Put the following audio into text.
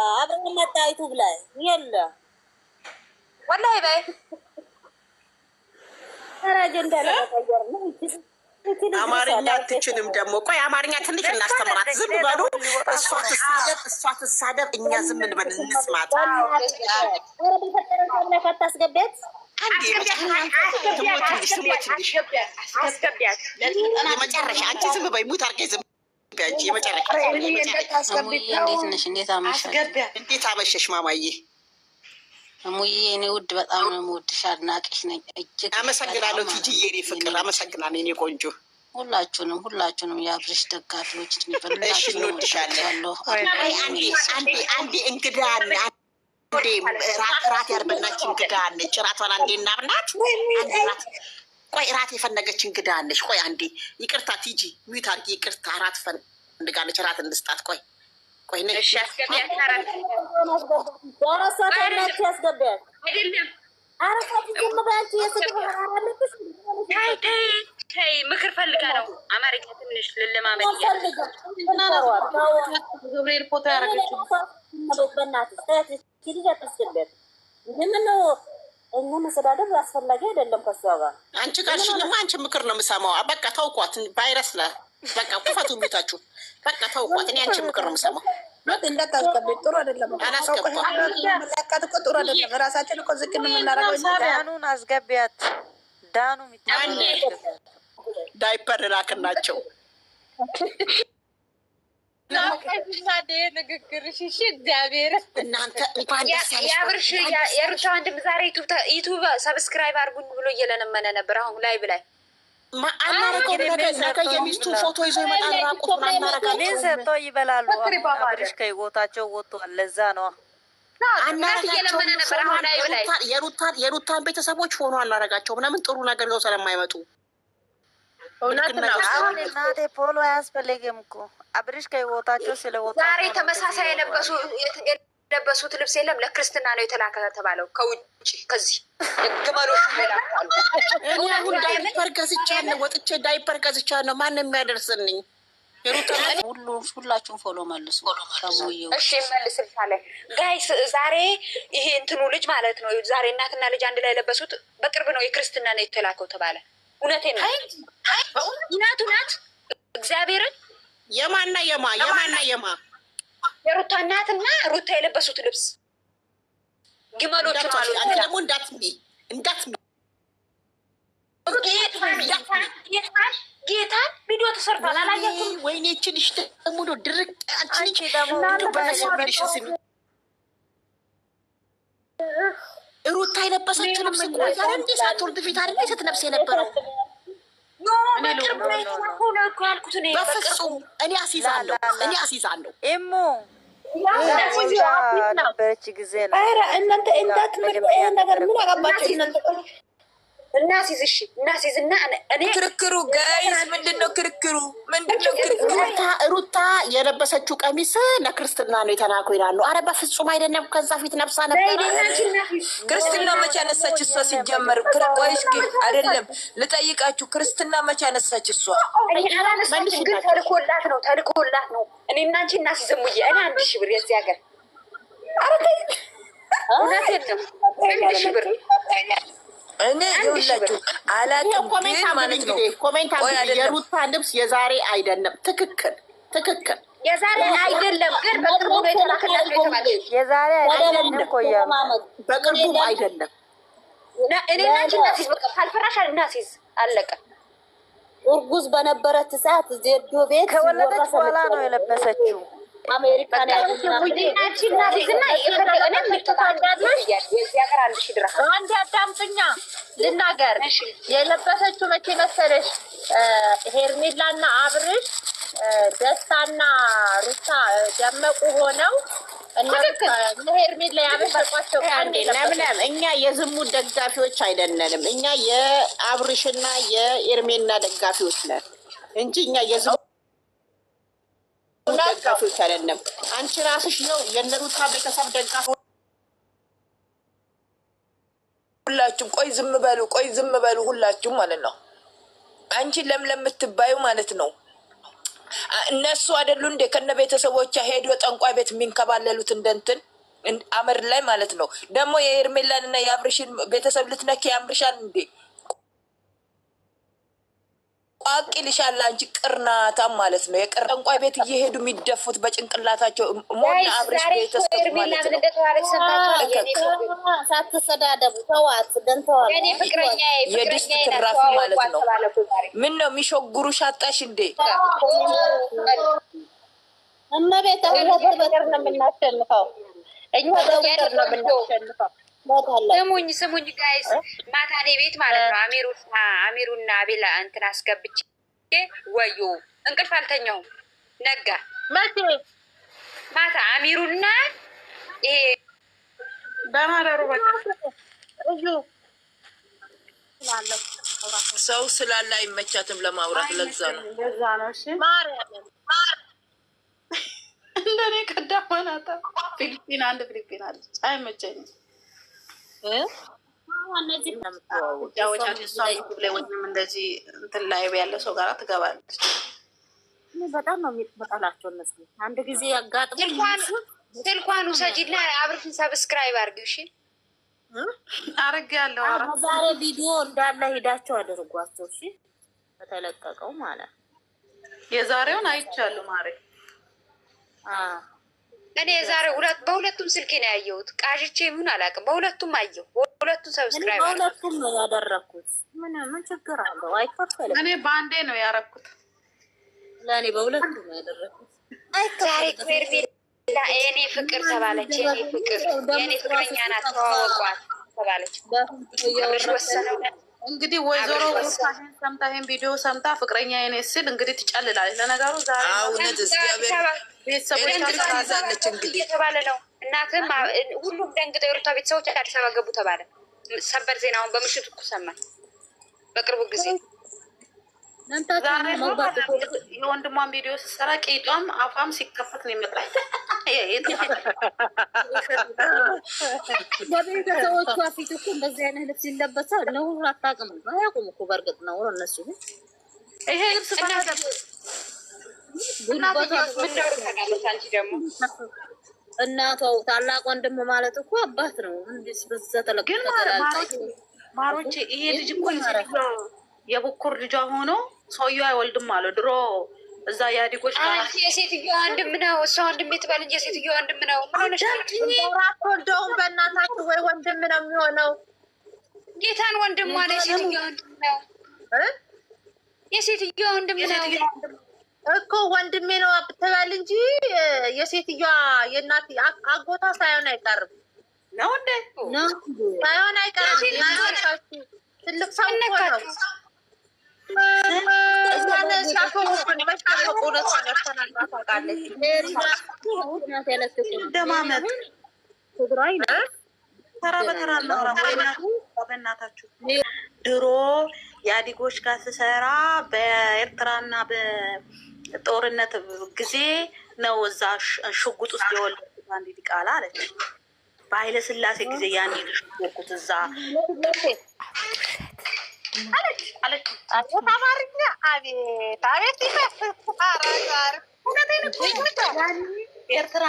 አብረን መጣይቱ ብላይ የለ ወላሂ በይ አራጀንዳ ለተቀየር ነው አማርኛ አትችልም ደግሞ ቆይ አማርኛ ትንሽ እናስተምራት ዝም በሉ እሷ ትሳደብ እኛ ዝም እንበል እንስማት ታስገቢያት የመጨረሻ አንቺ ዝም በይ ሙት አድርገሽ ዝም በይ አንቺ የመጨረሻ እንዴት አመሸሽ ማማዬ እሙዬ እኔ ውድ በጣም ነው የምወድሽ አድናቂሽ ነኝ እጅግ አመሰግናለሁ ቲጂዬ እኔ ፍቅር አመሰግናለሁ እኔ ቆንጆ ሁላችሁንም የአብርሽ ደጋፊዎች እሺ እንወድሻለን አንዴ እንግዳ አለ አንዴ ራት ያርበናች እንግዳ አለች ራቷን አንዴ እናብናት አንዴ ራት ቆይ ራት የፈነገች እንግዳ አለች ቆይ አንዴ ይቅርታ ቲጂ ሚዩት አድርጊ ይቅርታ ራት ፈንጋለች ራት እንስጣት ቆይ ነሽ እሺ አስገቢያት ታራት ወራሳት ያለች ያስገቢያት አይደለም አራሳት ዝም ባንቺ የስድብ አራለብሽ ተይ ምክር ፈልጋ ነው አማርኛ ትንሽ ልለማመድ ገብርኤል ፎቶ ያረጋችሁ በእናትሽ ትልጅ አትስገቢያት ምን ነው እኛ መሰዳደብ አስፈላጊ አይደለም ከሷ ጋር አንቺ ካልሽኝማ አንቺ ምክር ነው የምሰማው በቃ ተውኳት ቫይረስ በቃ ኩፋቱ ቢታችሁ በቃ ተውኳት እኔ አንቺ ምክር ነው የምሰማው እንደታስቀበጥ ጥሩ አይደለም አላስቀበጥ እኮ ጥሩ አይደለም ራሳችን እኮ ዝቅ የምናረገው ዳኑን አስገቢያት ዳኑ ዳይፐር ላክናቸው ንግግርሽ እሺ እግዚአብሔር እናንተ እንኳን የአብርሽ የሩታ ወንድም ዛሬ ዩቱብ ሰብስክራይብ አድርጉኝ ብሎ እየለመነ ነበር አሁን ላይ ብላይ ነገ የሚስቱን ፎቶ ይዞ ይመጣል ራቁት ምን ሰጥተው ይበላሉ አብርሽ ከህይወታቸው ወጥቷል ለዛ ነው የሩታን ቤተሰቦች ሆኖ አናረጋቸው ምናምን ጥሩ ነገር ይዘው ስለማይመጡ አሁን እናቴ ፖሎ አያስፈልግም እኮ አብርሽ ከህይወታቸው ስለወጣ ዛሬ ተመሳሳይ የለበሱት ልብስ የለም ለክርስትና ነው የተላከ ተባለው ከውጭ ከዚህ ግመሎች ይላሉ አሁን ዳይፐር ገዝቻለሁ ወጥቼ ዳይፐር ገዝቻለሁ ማንም የሚያደርስልኝ ሁላችሁም ፎሎ መልሱ እሺ መልስልሻለሁ ጋይስ ዛሬ ይሄ እንትኑ ልጅ ማለት ነው ዛሬ እናትና ልጅ አንድ ላይ ለበሱት በቅርብ ነው የክርስትና ነው የተላከው ተባለ እውነቴን ነው እውነት እግዚአብሔርን የማና የማ የሩታ እናትና ሩታ የለበሱት ልብስ ግመሎቹ ማለት ነው ደግሞ እንዳትሚ ጌታ ቪዲዮ ተሰርቷል አላያችሁም ወይኔ እችልሽ ደግሞ ነው ድርቅ አንቺ ደግሞ ሩታ የለበሰችው ልብስ እኮ ዛሬ እንዴ ሳትወልድ ፊት አይደል ስትለብስ የነበረው በፍጹም እኔ አስይዛለሁ እሙ ነበረች ጊዜ ነው እናንተ እንዳትመጡ ይሄን ነገር ምን አገባችሁ እናንተ እናሲዝ እና እኔ ክርክሩ ጋይስ ምንድነው ክርክሩ ሩታ የለበሰችው ቀሚስ ለክርስትና ነው የተላከው ይላሉ አረ በፍጹም አይደለም ከዛ ፊት ነብሳ ነበር ክርስትና መቼ አነሳች እሷ ሲጀመር ቆይ እስኪ አይደለም ልጠይቃችሁ ክርስትና መቼ አነሳች እሷ ግን ተልኮላት ነው እኔ እና አንቺ እናሲዝሙዬ እኔ 1000 ብር የዚህ ሀገር አረ ተይ እውነቴን ነው 1000 ብር እኔ ይኸውላችሁ አላውቅም ግን ማለት ነው ኮሜንት የሩታ ልብስ የዛሬ አይደለም ትክክል የዛሬ አይደለም ግን በቅርቡ ነው የተላከላት የተባለው የዛሬ አይደለም ቆያ በቅርቡ አይደለም እኔ እና አንቺ እናሲዝ በቃ ካልፈራሽ እናሲዝ አለቀ እርጉዝ በነበረች ሰዓት ዜዶ ቤት ከወለደች በኋላ ነው የለበሰችው አሜሪካ ነው አንድ አዳምጥኛ ልናገር የለበሰችው መቼ መሰለሽ ሄርሜላና አብርሽ ደስታና ሩታ ደመቁ ሆነው ሄርሜላ ያበሰቋቸው ለምለም እኛ የዝሙት ደጋፊዎች አይደለንም እኛ የአብርሽና የኤርሜላ ደጋፊዎች ነን እንጂ እኛ የዝሙት ደጋፊዎች አይደለም አንቺ ራስሽ ነው የነሩታ ቤተሰብ ደጋፊ ሁላችሁም ቆይ ዝም በሉ ሁላችሁም ማለት ነው አንቺ ለምለም የምትባዩ ማለት ነው እነሱ አይደሉ እንዴ ከነ ቤተሰቦቿ ሄዶ ጠንቋይ ቤት የሚንከባለሉት እንደንትን አመር ላይ ማለት ነው። ደግሞ የሄርሜላን እና የአብርሽን ቤተሰብ ልትነኪ ያምርሻል እንዴ? አቅልሻል አንቺ ቅርናታም ማለት ነው። የቅር ጠንቋይ ቤት እየሄዱ የሚደፉት በጭንቅላታቸው ሞና አብርሽ ቤተሰብ ማለት ነው። ሳትሰዳደቡ ተዋት። ደንተዋል የድስት ትራፊ ማለት ነው። ምን ነው የሚሾጉሩሽ? አጣሽ እንዴ? እመቤት በትር ነው የምናሸንፈው እኛ በትር ነው የምናሸንፈው። ስሙኝ ጋይስ፣ ማታ እኔ ቤት ማለት ነው አሚሩና አቤላ እንትን አስገብቼ ወዮ እንቅልፍ አልተኛሁም። ነጋ መቼ ማታ አሚሩና ይሄ በማደሩ በቃ ሰው ስላለ አይመቻትም ለማውራት። ለዛ ነው እንደኔ ቀዳማናታ ፊሊፒን አንድ ፊሊፒን አለች። አይመቸኝም እንደዚህ እንትን ላይ ያለ ሰው ጋር ትገባለች። በጣም ነው የሚጠላቸው እነሱ። አንድ ጊዜ ያጋጥሙ ስልኳን ውሰጂና አብርሽን ሰብስክራይብ አድርጊው። እሺ አድርጌያለሁ። ዛሬ ቪዲዮ እንዳለ ሄዳቸው አድርጓቸው። እሺ በተለቀቀው ማለት የዛሬውን አይቻለሁ ማሬ። እኔ ዛሬ በሁለቱም ስልኬ ነው ያየሁት። ቃዥቼ ምን አላውቅም። በሁለቱም አየሁ። በሁለቱም ሰብስክራይብ በሁለቱም ነው ያደረኩት። ምን ችግር አለው? አይከፈልም። እኔ በአንዴ ነው ያረኩት። ለእኔ በሁለቱም ነው ያደረኩት። ዛሬ ፌርሜላ የኔ ፍቅር ተባለች። የኔ ፍቅረኛ ናት ተዋወቋት ተባለች። ወሰነው እንግዲህ ወይዘሮ ሰምታ ይሄን ቪዲዮ ሰምታ ፍቅረኛ የኔ ስል እንግዲህ ትጨልላለች። ለነገሩ ዛሬ እውነት እግዚአብሔር ቤተሰቦች ታዛለች እንግዲህ የተባለ ነው። እናትም ሁሉም ደንግጠው የሩታ ቤተሰቦች አዲስ አበባ ገቡ ተባለ። ሰበር ዜናውን በምሽቱ እኮ ሰማን በቅርቡ ጊዜ። የወንድሟን ቪዲዮ ስትሰራ ቄጧም አፏም ሲከፈት ነው የመጣች። በቤተሰቦቿ ፊት እኮ እንደዚህ አይነት ልብስ ይለበሳል። ነውር አታውቅም። አያውቁም እኮ በእርግጥ ነውር እነሱ ግን ይሄ ልብስ እናቷ ታላቅ ወንድም ማለት እኮ አባት ነው። እንዴት በዛ ተለቀቀ? ማሮቼ ይሄ ልጅ እኮ የቡኩር ልጇ ሆኖ ሰውዬው አይወልድም አለ ድሮ እዛ የአዲጎች የሴትዮዋ ወንድም ነው። እሷ ወንድም ትበል እንጂ የሴትዮዋ ወንድም ነው። ወልደውም በእናታችሁ ወይ ወንድም ነው የሚሆነው። ጌታን ወንድም ሆነ የሴትዮዋ ወንድም ነው። የሴትዮዋ ወንድም ነው እኮ ወንድሜ ነው ትበል እንጂ የሴትዮዋ የእናት አጎቷ ሳይሆን አይቀርም ነው እንዴ? ሳይሆን አይቀርም። ትልቅ ሰው እኮ ነው። በእናታችሁ ድሮ የአዲጎች ጋር ስሰራ በኤርትራና በጦርነት ጊዜ ነው እዛ ሽጉጥ ውስጥ የወለድኩት አንድ ዲቃላ አለች። በኃይለ ስላሴ ጊዜ ያን ሽጉጥ እዛ አለች። አማርኛ አቤት አቤት ይመስል ኤርትራ